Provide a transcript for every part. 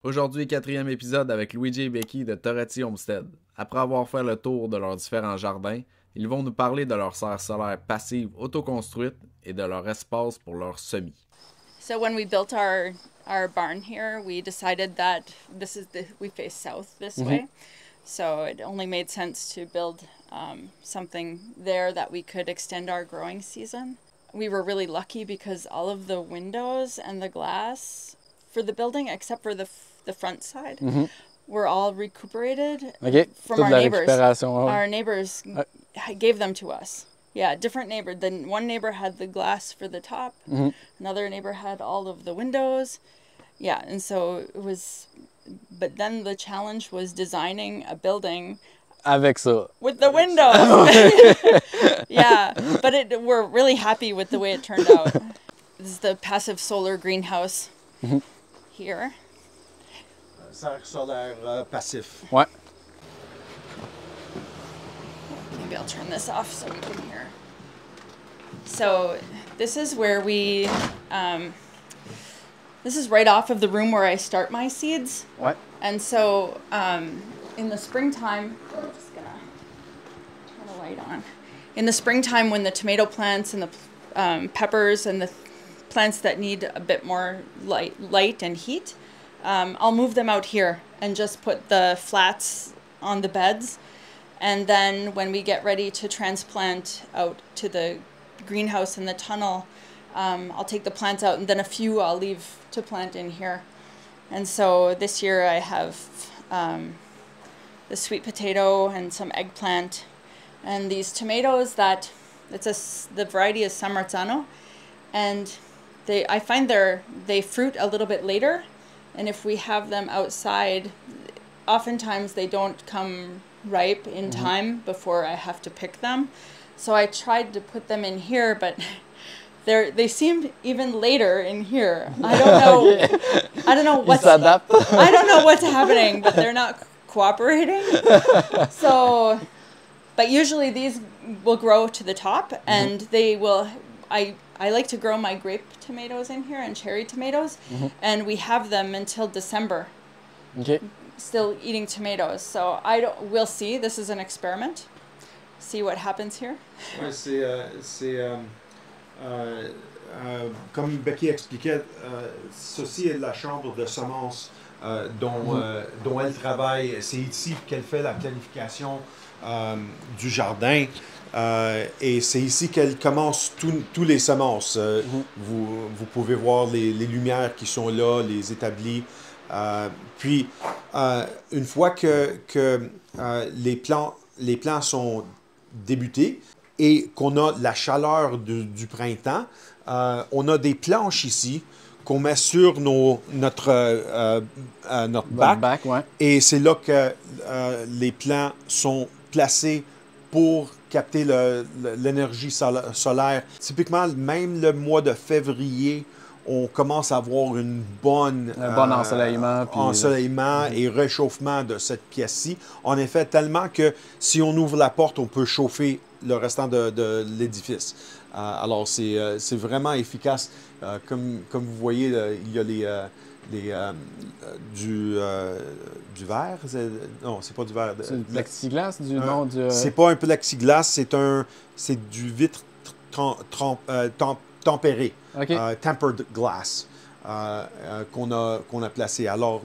Aujourd'hui, quatrième épisode avec Luigi et Becky de Toretti Homestead. Après avoir fait le tour de leurs différents jardins, ils vont nous parler de leur serre solaire passive autoconstruite et de leur espace pour leurs semis. So when we built our barn here, we decided that we face south this way, so it only made sense to build something there that we could extend our growing season. We were really lucky because all of the windows and the glass for the building, except for the front side, were all recuperated from our neighbors. Our neighbors gave them to us. Yeah, different neighbor. Then one neighbor had the glass for the top. Another neighbor had all of the windows. Yeah, and so it was. But then the challenge was designing a building avec ça. with the windows. Yeah, but we're really happy with the way it turned out. This is the passive solar greenhouse here. Serre solaire passif. Ouais. Maybe I'll turn this off so we can hear. So this is where we, this is right off of the room where I start my seeds. Ouais. And so in the springtime, I'm just gonna turn the light on. In the springtime when the tomato plants and the peppers and the plants that need a bit more light and heat, I'll move them out here and just put the flats on the beds. And then when we get ready to transplant out to the greenhouse in the tunnel, I'll take the plants out, and then a few I'll leave to plant in here. And so this year I have the sweet potato and some eggplant, and these tomatoes that the variety is San Marzano, and I find they fruit a little bit later, and if we have them outside, oftentimes they don't come ripe in time before I have to pick them. So I tried to put them in here, but they seem even later in here. I don't know. I don't know what's I don't know what's happening, but they're not cooperating. So, but usually these will grow to the top, and they will. I like to grow my grape tomatoes in here and cherry tomatoes, and we have them until December. OK. Still eating tomatoes. So we'll see. This is an experiment. See what happens here. Ouais, comme Becky expliquait, ceci est la chambre de semences dont elle travaille. C'est ici qu'elle fait la planification du jardin. Et c'est ici qu'elle commence tous les semences. Vous pouvez voir les lumières qui sont là, les établis. Puis, une fois que les plants sont débutés et qu'on a la chaleur du printemps, on a des planches ici qu'on met sur notre bac. Ouais. Et c'est là que les plants sont placés pour capter l'énergie solaire. Typiquement, même le mois de février, on commence à avoir un bon ensoleillement et réchauffement de cette pièce-ci. En effet, tellement que si on ouvre la porte, on peut chauffer le restant de l'édifice. Alors, c'est vraiment efficace. Comme vous voyez, il y a du verre. Non, c'est pas du verre. C'est du plexiglas? C'est pas un plexiglas, c'est du vitre tempéré. Okay. Tempered glass qu'on a placé. Alors,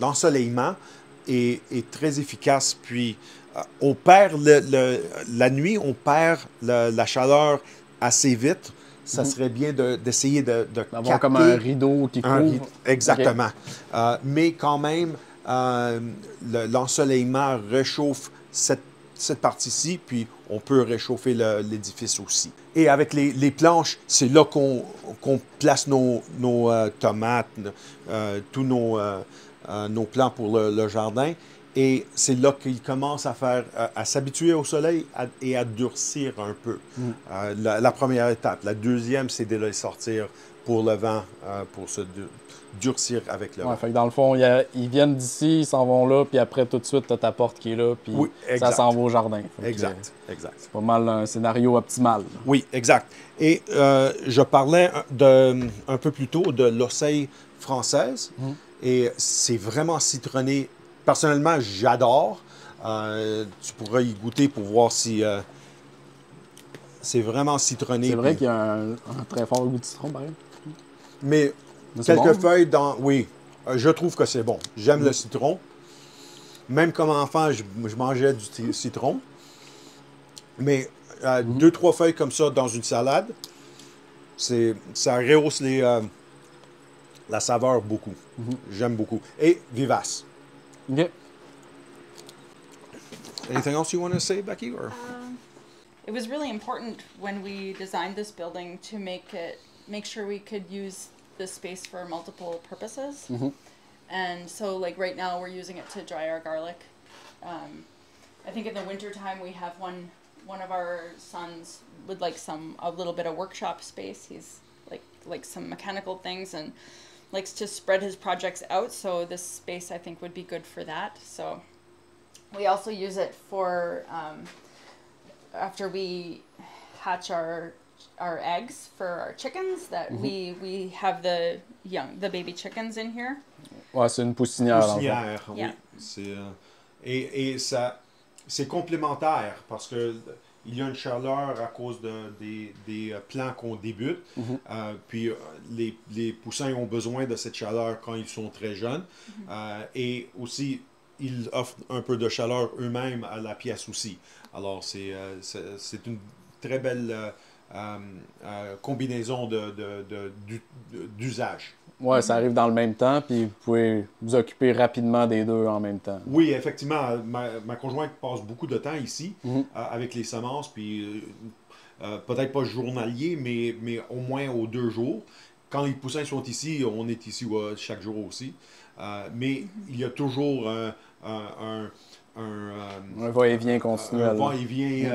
l'ensoleillement est très efficace. Puis, on perd la nuit, on perd la chaleur assez vite. Ça serait bien d'essayer de avoir comme un rideau qui couvre. Exactement. Okay. Mais quand même, l'ensoleillement réchauffe cette partie-ci, puis on peut réchauffer l'édifice aussi. Et avec les planches, c'est là qu'on place nos tomates, tous nos plants pour le jardin. Et c'est là qu'ils commencent à s'habituer au soleil et à durcir un peu. La première étape. La deuxième, c'est de les sortir pour le vent, pour se durcir avec le Ouais, vent. fait que dans le fond, ils viennent d'ici, ils s'en vont là, puis après, tout de suite, t'as ta porte qui est là, puis Oui, ça exact. s'en va au jardin. Fait que, Exact, exact. c'est pas mal un scénario optimal. Là. Oui, exact. Et je parlais un peu plus tôt de l'oseille française. Et c'est vraiment citronné. Personnellement, j'adore. Tu pourras y goûter pour voir si c'est vraiment citronné. C'est vrai puis- qu'il y a un très fort goût de citron, pareil. Mais Mais c'est quelques bon. feuilles dans... Oui, je trouve que c'est bon. J'aime le citron. Même comme enfant, je mangeais du citron. Mais 2-3 feuilles comme ça dans une salade, ça rehausse la saveur beaucoup. J'aime beaucoup. Et vivace. OK. Anything else you want to say, Becky? Or? It was really important when we designed this building to make sure we could use the space for multiple purposes. And so, like right now, we're using it to dry our garlic. I think in the wintertime we have one of our sons would like a little bit of workshop space. He's like some mechanical things and likes to spread his projects out. So this space I think would be good for that. So we also use it for after we hatch our eggs for our chickens that we have the baby chickens in here. Ouais, c'est une poussinière. dans le fond. Poussinière, oui. Yeah. Et ça, c'est complémentaire parce que il y a une chaleur à cause des plants qu'on débute. Puis les poussins ont besoin de cette chaleur quand ils sont très jeunes. Et aussi, ils offrent un peu de chaleur eux-mêmes à la pièce aussi. Alors, c'est une très belle combinaison d'usage. Ouais, ça arrive dans le même temps, puis vous pouvez vous occuper rapidement des deux en même temps. Oui, effectivement, ma conjointe passe beaucoup de temps ici avec les semences, puis peut-être pas journalier, mais au moins aux 2 jours. Quand les poussins sont ici, on est ici chaque jour aussi. Mais il y a toujours un va-et-vient continuel. un va-et-vient.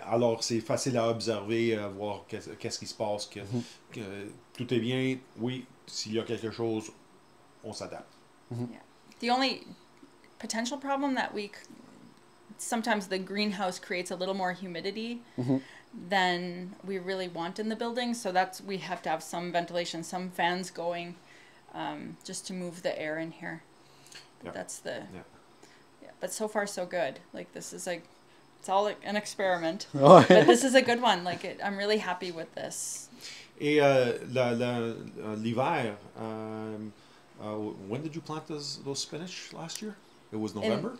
Alors, c'est facile à observer, voir qu'est-ce qui se passe, que tout est bien. Oui, s'il y a quelque chose, on s'adapte. Yeah. The only potential problem that sometimes the greenhouse creates a little more humidity than we really want in the building. So we have to have some ventilation, some fans going, just to move the air in here. But but so far so good. Like this is it's all an experiment. Ouais. But this is a good one. I'm really happy with this. Et l'hiver, when did you plant those spinach last year? It was November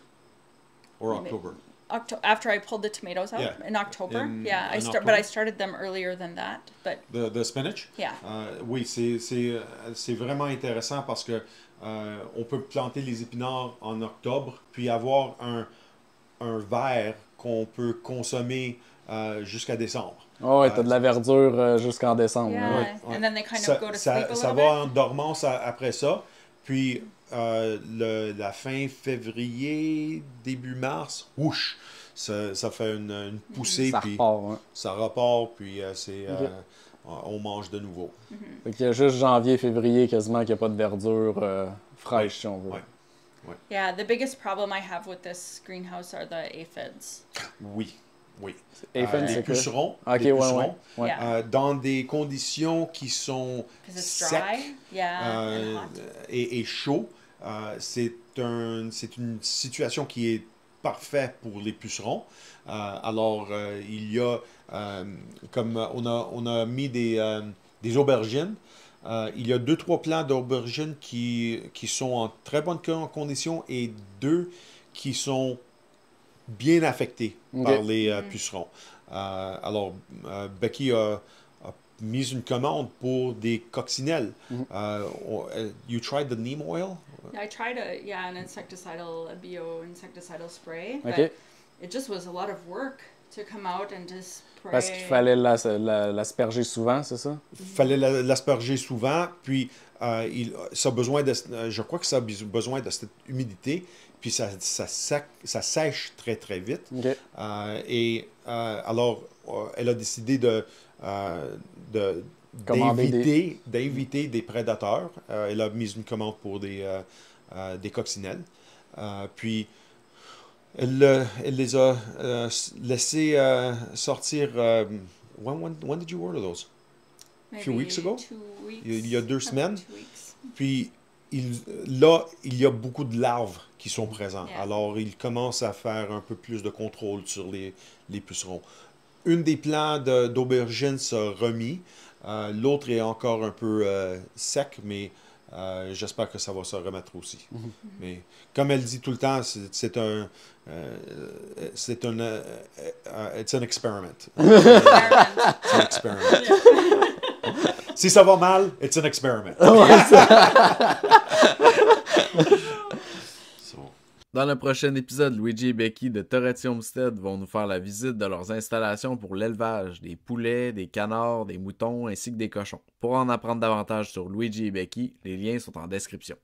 or October? After I pulled the tomatoes out in October. But I started them earlier than that. But the spinach? Yeah. Oui, c'est vraiment intéressant parce que on peut planter les épinards en octobre puis avoir un verre qu'on peut consommer jusqu'à décembre. Oh, ouais, t'as de la verdure jusqu'en décembre. yeah, là. ouais. and then they kind of go to sleep a Ça little va bit. en dormance après ça. Puis la fin février, début mars, whoosh, ça fait une poussée. Ça puis repart, ouais. ça repart, puis on mange de nouveau. Fait qu'il y a juste janvier, février quasiment qu'il n'y a pas de verdure fraîche, si on veut. Ouais. Yeah, the biggest problem I have with this greenhouse are the aphids. Oui, oui. Aphids, Les c'est quoi? pucerons, Ok, les ouais, pucerons, ouais. Yeah. dans des conditions qui sont Because it's secs dry. Yeah, and hot. et chauds, c'est une situation qui est parfaite pour les pucerons. Alors, il y a, comme on a mis des aubergines, il y a 2-3 plants d'aubergines qui sont en très bonne condition et 2 qui sont bien affectés par les pucerons. Alors, Becky a mis une commande pour des coccinelles. You tried the neem oil? I tried an insecticidal, a bio-insecticidal spray, OK. but it just was a lot of work to come out and to spray. Parce qu'il fallait l'asperger souvent, c'est ça? Il fallait l'asperger souvent, puis ça a besoin je crois que ça a besoin de cette humidité, puis ça sèche très très vite. OK. Alors, elle a décidé d'inviter des prédateurs. Elle a mis une commande pour des coccinelles. Puis, elle les a laissés sortir. When did you order those? A few weeks ago? 2 weeks. Il y a 2 semaines. 2 weeks. Puis, là, il y a beaucoup de larves qui sont présentes. Yeah. Alors, il commence à faire un peu plus de contrôle sur les pucerons. Une des plants d'aubergine s'est remis. L'autre est encore un peu sec, mais j'espère que ça va se remettre aussi. Mais comme elle dit tout le temps, c'est un it's an experiment. C'est un experiment. Si ça va mal, it's an experiment. So. Dans le prochain épisode, Luigi et Becky de Toretti Homestead vont nous faire la visite de leurs installations pour l'élevage des poulets, des canards, des moutons ainsi que des cochons. Pour en apprendre davantage sur Luigi et Becky, les liens sont en description.